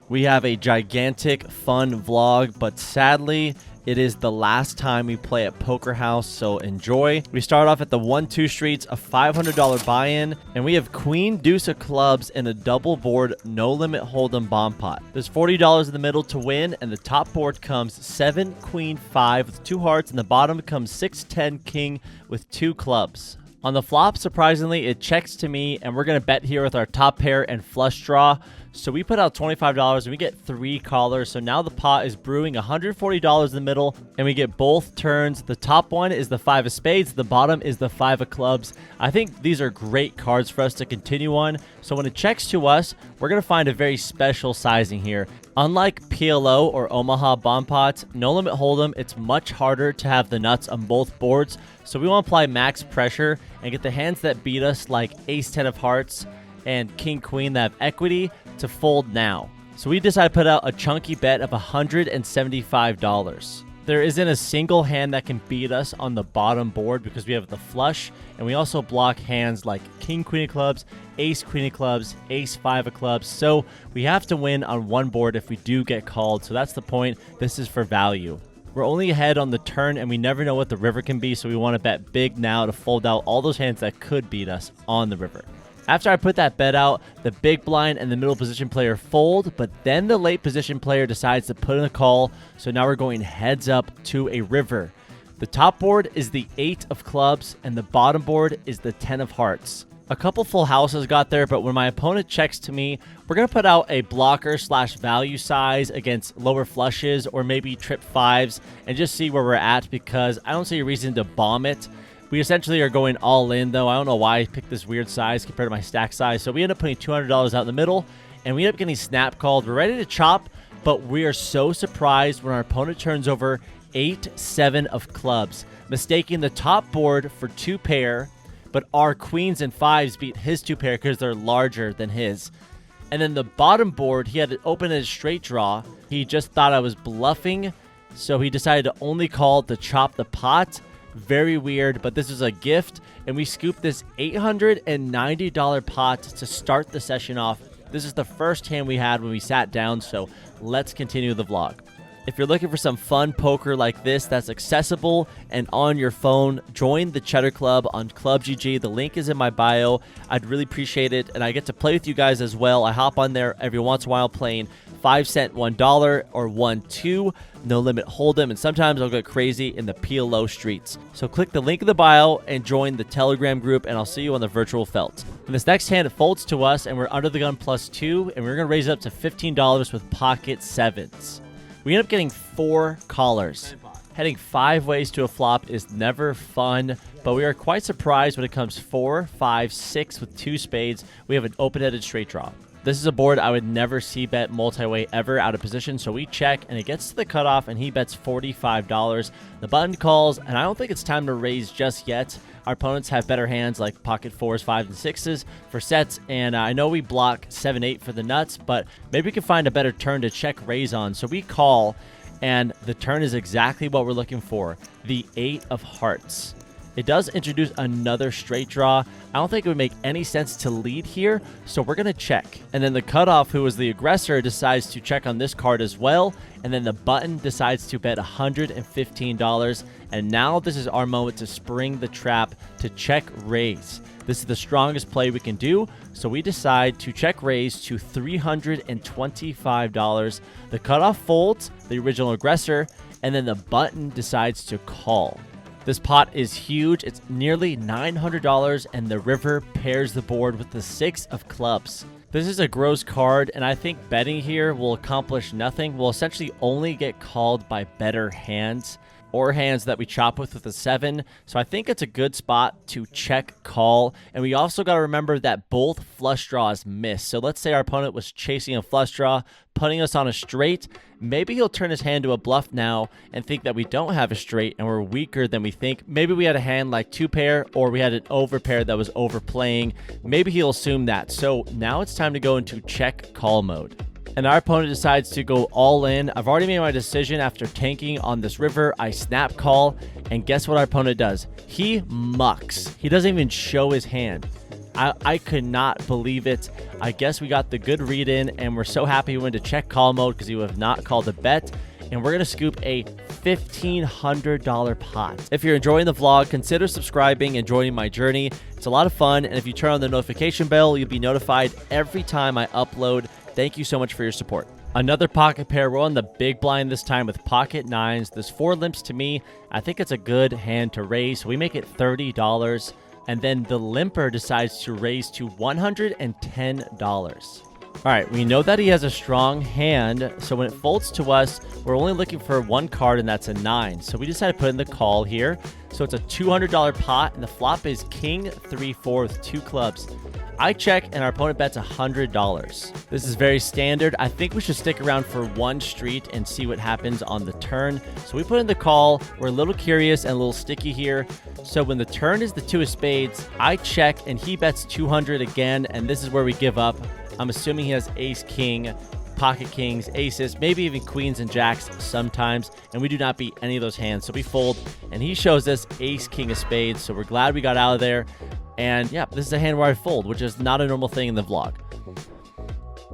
We have a gigantic fun vlog, but sadly, it is the last time we play at Poker House, so enjoy. We start off at the 1-2 streets, a $500 buy-in, and we have Queen Deuce of Clubs in a double board, no limit hold'em bomb pot. There's $40 in the middle to win, and the top board comes 7 Queen 5 with 2 hearts, and the bottom comes 6-10 King with 2 clubs. On the flop, surprisingly, it checks to me, and we're going to bet here with our top pair and flush draw. So we put out $25 and we get 3 callers. So now the pot is brewing $140 in the middle, and we get both turns. The top one is the 5 of spades. The bottom is the 5 of clubs. I think these are great cards for us to continue on. So when it checks to us, we're going to find a very special sizing here. Unlike PLO or Omaha bomb pots, no limit hold'em, it's much harder to have the nuts on both boards. So we want to apply max pressure and get the hands that beat us, like ace-10 of hearts and king-queen that have equity, to fold now. So we decided to put out a chunky bet of $175. There isn't a single hand that can beat us on the bottom board because we have the flush, and we also block hands like king-queen of clubs, ace-queen of clubs, ace-5 of clubs. So we have to win on one board if we do get called. So that's the point. This is for value. We're only ahead on the turn, and we never know what the river can be, so we want to bet big now to fold out all those hands that could beat us on the river. After I put that bet out, the big blind and the middle position player fold, but then the late position player decides to put in a call, so now we're going heads up to a river. The top board is the 8 of clubs, and the bottom board is the 10 of hearts. A couple full houses got there, but when my opponent checks to me, we're going to put out a blocker / value size against lower flushes or maybe trip 5s and just see where we're at, because I don't see a reason to bomb it. We essentially are going all in, though. I don't know why I picked this weird size compared to my stack size. So we end up putting $200 out in the middle, and we end up getting snap called. We're ready to chop, but we are so surprised when our opponent turns over 8-7 of clubs, mistaking the top board for 2 pair, but our queens and 5s beat his 2 pair because they're larger than his. And then the bottom board, he had it open as straight draw. He just thought I was bluffing, so he decided to only call to chop the pot. Very weird, but this is a gift, and we scooped this $890 pot to start the session off. This is the first hand we had when we sat down, so let's continue the vlog. If you're looking for some fun poker like this that's accessible and on your phone, join the Cheddar Club on Club GG. The link is in my bio. I'd really appreciate it, and I get to play with you guys as well. I hop on there every once in a while playing 5 cent $1 or 1-2, no limit hold'em, and sometimes I'll get crazy in the PLO streets. So click the link in the bio and join the Telegram group, and I'll see you on the virtual felt. And this next hand folds to us, and we're under the gun +2, and we're going to raise it up to $15 with pocket 7s. We end up getting 4 callers. Heading 5 ways to a flop is never fun, but we are quite surprised when it comes 4, 5, 6 with 2 spades. We have an open-headed straight draw. This is a board I would never see bet multi-way ever out of position, so we check, and it gets to the cutoff, and he bets $45. The button calls, and I don't think it's time to raise just yet. Our opponents have better hands like pocket 4s, 5s, and 6s for sets, and I know we block 7-8 for the nuts, but maybe we can find a better turn to check raise on. So we call, and the turn is exactly what we're looking for, the 8 of hearts. It does introduce another straight draw. I don't think it would make any sense to lead here, so we're going to check. And then the cutoff, who was the aggressor, decides to check on this card as well. And then the button decides to bet $115. And now this is our moment to spring the trap to check raise. This is the strongest play we can do, so we decide to check raise to $325. The cutoff folds, the original aggressor, and then the button decides to call. This pot is huge. It's nearly $900, and the river pairs the board with the 6 of clubs. This is a gross card, and I think betting here will accomplish nothing. We'll essentially only get called by better hands or hands that we chop with a 7. So I think it's a good spot to check call. And we also got to remember that both flush draws miss. So let's say our opponent was chasing a flush draw, putting us on a straight. Maybe he'll turn his hand to a bluff now and think that we don't have a straight and we're weaker than we think. Maybe we had a hand like 2 pair, or we had an overpair that was overplaying. Maybe he'll assume that. So now it's time to go into check call mode. And our opponent decides to go all in. I've already made my decision after tanking on this river. I snap call, and guess what our opponent does? He mucks. He doesn't even show his hand. I could not believe it. I guess we got the good read in, and we're so happy we went to check call mode because you have not called a bet. And we're going to scoop a $1,500 pot. If you're enjoying the vlog, consider subscribing and joining my journey. It's a lot of fun, and if you turn on the notification bell, you'll be notified every time I upload. Thank you so much for your support. Another pocket pair. We're on the big blind this time with pocket nines. There's 4 limps to me. I think it's a good hand to raise, so we make it $30. And then the limper decides to raise to $110. All right, we know that he has a strong hand, so when it folds to us, we're only looking for 1 card, and that's a 9. So we decided to put in the call here. So it's a $200 pot, and the flop is king 3-4 with 2 clubs. I check, and our opponent bets $100. This is very standard. I think we should stick around for 1 street and see what happens on the turn. So we put in the call. We're a little curious and a little sticky here. So when the turn is the 2 of spades, I check, and he bets 200 again, and this is where we give up. I'm assuming he has ace, king, pocket kings, aces, maybe even queens and jacks sometimes, and we do not beat any of those hands. So we fold, and he shows us ace, king of spades, so we're glad we got out of there. And yeah, this is a hand where I fold, which is not a normal thing in the vlog.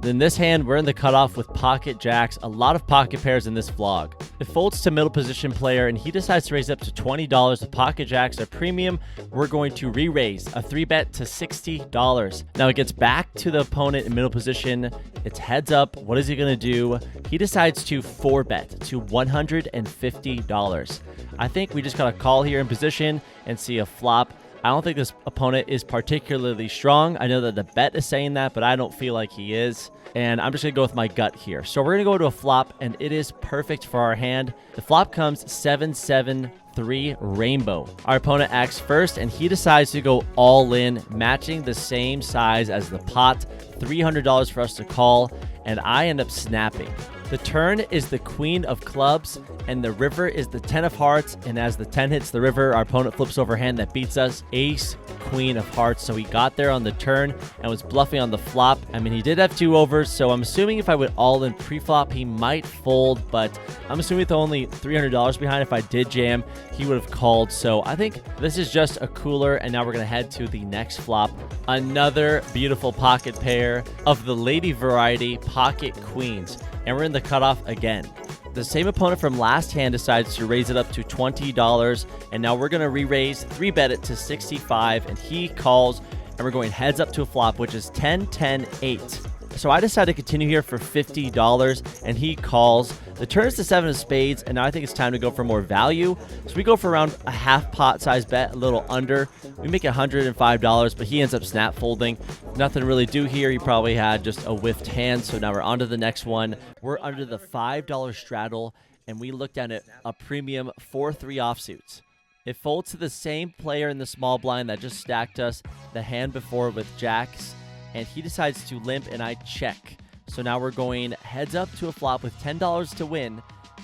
Then this hand, we're in the cutoff with pocket jacks, a lot of pocket pairs in this vlog. It folds to middle position player, and he decides to raise up to $20 with pocket jacks, a premium. We're going to re-raise a 3-bet to $60. Now it gets back to the opponent in middle position. It's heads up. What is he going to do? He decides to 4-bet to $150. I think we just got to call here in position and see a flop. I don't think this opponent is particularly strong. I know that the bet is saying that, but I don't feel like he is. And I'm just going to go with my gut here. So we're going to go to a flop, and it is perfect for our hand. The flop comes 7-7-3 rainbow. Our opponent acts first, and he decides to go all in, matching the same size as the pot. $300 for us to call, and I end up snapping. The turn is the queen of clubs, and the river is the 10 of hearts, and as the 10 hits the river, our opponent flips over a hand that beats us, ace, queen of hearts. So he got there on the turn and was bluffing on the flop. I mean, he did have 2 overs, so I'm assuming if I went all in pre-flop, he might fold, but I'm assuming with only $300 behind, if I did jam, he would have called. So I think this is just a cooler, and now we're going to head to the next flop. Another beautiful pocket pair of the lady variety, pocket queens. And we're in the cutoff again. The same opponent from last hand decides to raise it up to $20, and now we're going to re-raise, 3-bet it to $65, and he calls, and we're going heads up to a flop, which is 10-10-8. So I decided to continue here for $50, and he calls. The turn is the 7 of spades, and now I think it's time to go for more value. So we go for around a half pot size bet, a little under. We make $105, but he ends up snap folding. Nothing to really do here. He probably had just a whiffed hand, so now we're on to the next one. We're under the $5 straddle, and we looked at it, a premium 4-3 offsuits. It folds to the same player in the small blind that just stacked us the hand before with jacks, and he decides to limp, and I check. So now we're going heads up to a flop with $10 to win,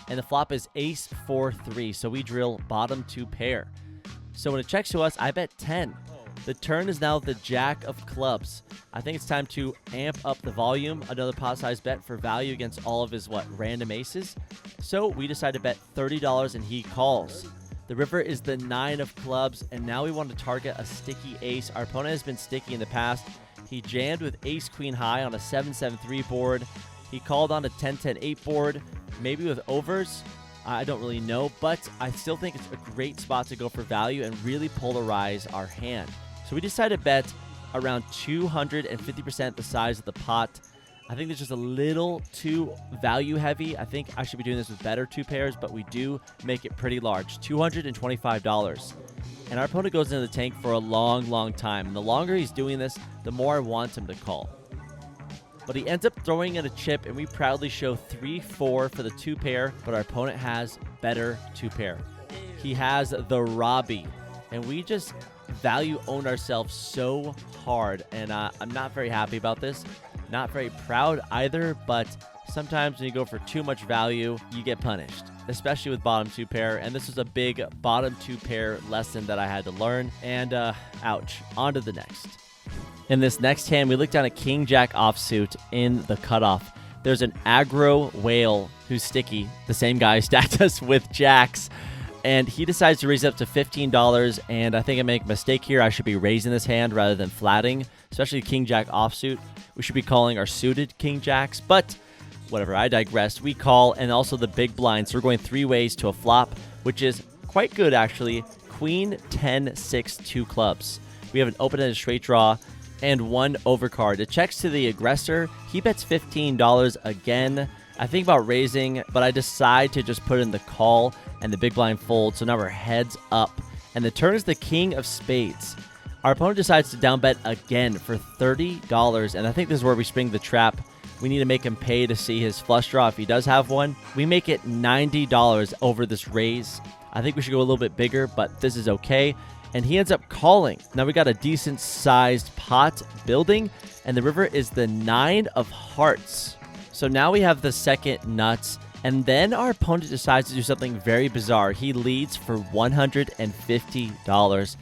and the flop is ace 4-3, so we drill bottom 2 pair. So when it checks to us, I bet 10. The turn is now the jack of clubs. I think it's time to amp up the volume. Another pot size bet for value against all of his, random aces. So we decide to bet $30, and he calls. The river is the 9 of clubs, and now we want to target a sticky ace. Our opponent has been sticky in the past. He jammed with ace queen high on a 7-7-3 board. He called on a 10-10-8 board, maybe with overs. I don't really know, but I still think it's a great spot to go for value and really polarize our hand. So we decided to bet around 250% the size of the pot. I think it's just a little too value heavy. I think I should be doing this with better 2 pairs, but we do make it pretty large, $225. And our opponent goes into the tank for a long, long time. And the longer he's doing this, the more I want him to call. But he ends up throwing in a chip, and we proudly show 3-4 for the 2 pair, but our opponent has better 2 pair. He has the Robbie, and we just value owned ourselves so hard, and I'm not very happy about this. Not very proud either, but sometimes when you go for too much value, you get punished, especially with bottom 2 pair, and this was a big bottom 2 pair lesson that I had to learn, and ouch. On to the next. In this next hand, we look down at king jack offsuit in the cutoff. There's an aggro whale who's sticky. The same guy stacked us with jacks. And he decides to raise up to $15, and I think I make a mistake here. I should be raising this hand rather than flatting, especially king jack offsuit. We should be calling our suited king jacks, but whatever, I digress. We call, and also the big blind, so we're going 3 ways to a flop, which is quite good actually. Queen, 10, 6, 2 clubs. We have an open-ended straight draw and 1 overcard. It checks to the aggressor. He bets $15 again. I think about raising, but I decide to just put in the call and the big blind fold, so now we're heads up. And the turn is the king of spades. Our opponent decides to down bet again for $30, and I think this is where we spring the trap. We need to make him pay to see his flush draw if he does have one. We make it $90 over this raise. I think we should go a little bit bigger, but this is okay. And he ends up calling. Now we got a decent sized pot building, and the river is the 9 of hearts. So now we have the second nuts, and then our opponent decides to do something very bizarre. He leads for $150.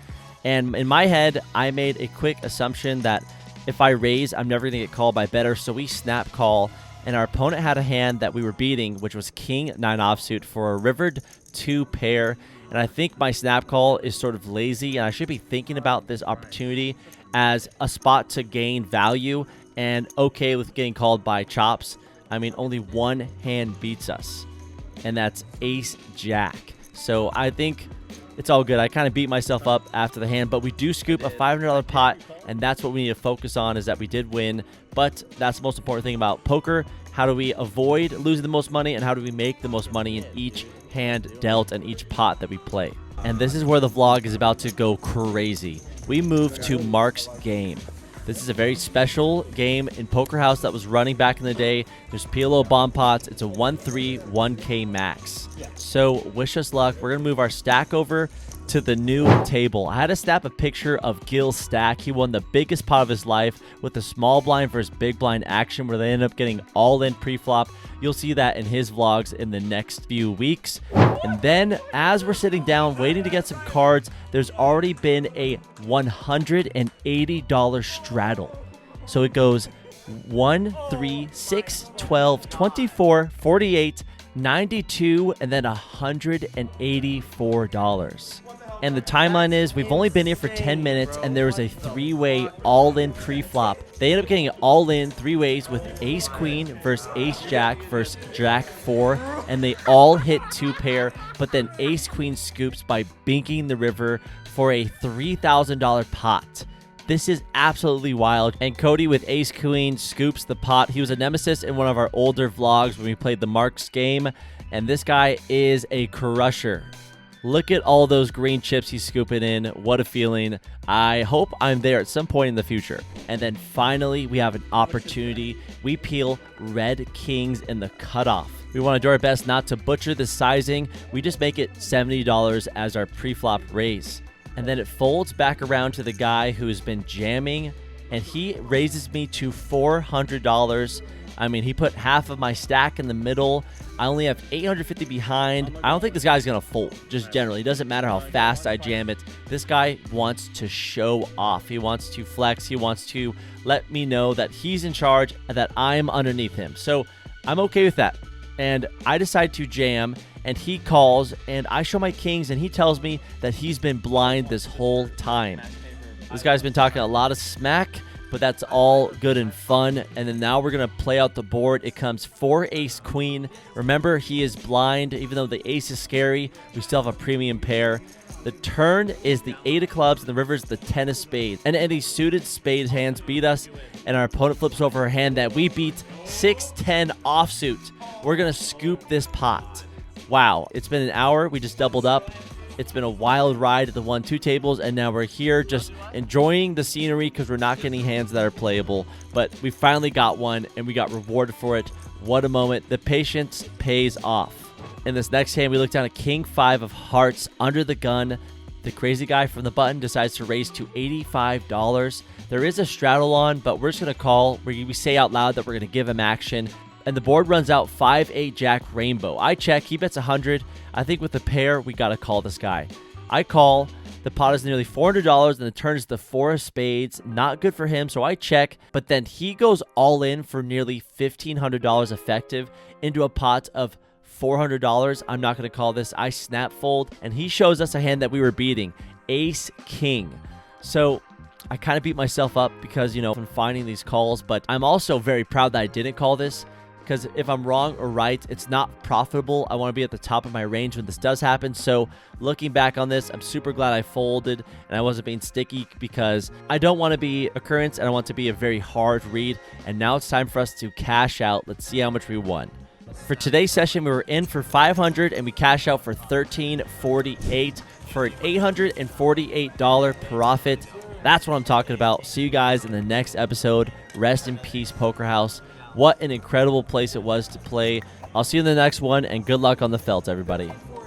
And in my head, I made a quick assumption that if I raise, I'm never going to get called by better. So we snap call, and our opponent had a hand that we were beating, which was king 9 offsuit for a rivered 2 pair. And I think my snap call is sort of lazy, and I should be thinking about this opportunity as a spot to gain value and okay with getting called by chops. I mean, only one hand beats us, and that's ace jack. So I think it's all good. I kind of beat myself up after the hand, but we do scoop a $500 pot, and that's what we need to focus on, is that we did win. But that's the most important thing about poker. How do we avoid losing the most money, and how do we make the most money in each hand dealt and each pot that we play? And this is where the vlog is about to go crazy. We move to Mark's game. This is a very special game in Poker House that was running back in the day. There's PLO bomb pots. It's a 1-3, 1K max. So wish us luck. We're going to move our stack over to the new table. I had to snap a picture of Gil's stack. He won the biggest pot of his life with the small blind versus big blind action where they ended up getting all in pre-flop. You'll see that in his vlogs in the next few weeks. And then as we're sitting down waiting to get some cards, there's already been a $180 straddle. So it goes 1, 3, 6, 12, 24, 48, 92, and then $184. And the timeline is we've only been here for 10 minutes, and there was a 3-way all-in pre-flop. They ended up getting it all in 3 ways with ace queen versus ace jack versus jack 4, and they all hit 2 pair, but then ace queen scoops by binking the river for a $3,000 pot. This is absolutely wild. And Cody with ace queen scoops the pot. He was a nemesis in one of our older vlogs when we played the Marks game, and this guy is a crusher. Look at all those green chips he's scooping in. What a feeling. I hope I'm there at some point in the future. And then finally, we have an opportunity. We peel red kings in the cutoff. We want to do our best not to butcher the sizing. We just make it $70 as our pre-flop raise. And then it folds back around to the guy who's been jamming, and he raises me to $400. I mean, he put half of my stack in the middle. I only have 850 behind. I don't think this guy's going to fold, just generally. It doesn't matter how fast I jam it. This guy wants to show off. He wants to flex. He wants to let me know that he's in charge and that I'm underneath him. So I'm okay with that. And I decide to jam, and he calls, and I show my kings, and he tells me that he's been blind this whole time. This guy's been talking a lot of smack, but that's all good and fun. And then now we're going to play out the board. It comes 4 ace queen. Remember, he is blind. Even though the ace is scary, we still have a premium pair. The turn is the 8 of clubs, and the river is the 10 of spades. And any suited spade hands beat us, and our opponent flips over a hand that we beat 6-10 offsuit. We're going to scoop this pot. Wow, it's been an hour. We just doubled up. It's been a wild ride at the 1-2 tables, and now we're here just enjoying the scenery because we're not getting hands that are playable. But we finally got one, and we got rewarded for it. What a moment. The patience pays off. In this next hand, we look down at king 5 of hearts under the gun. The crazy guy from the button decides to raise to $85. There is a straddle on, but we're just going to call. We say out loud that we're going to give him action. And the board runs out 5-8 jack rainbow. I check. He bets 100. I think with the pair, we got to call this guy. I call. The pot is nearly $400, and the turn is the 4 of spades. Not good for him, so I check. But then he goes all in for nearly $1,500 effective into a pot of $400. I'm not going to call this. I snap fold, and he shows us a hand that we were beating, Ace King. So I kind of beat myself up because, you know, I'm finding these calls, but I'm also very proud that I didn't call this, because if I'm wrong or right, it's not profitable. I want to be at the top of my range when this does happen. So looking back on this, I'm super glad I folded and I wasn't being sticky, because I don't want to be occurrence and I want to be a very hard read. And now it's time for us to cash out. Let's see how much we won. For today's session, we were in for 500 and we cashed out for 1348 for an $848 profit. That's what I'm talking about. See you guys in the next episode. Rest in peace, Poker House. What an incredible place it was to play. I'll see you in the next one, and good luck on the felt, everybody.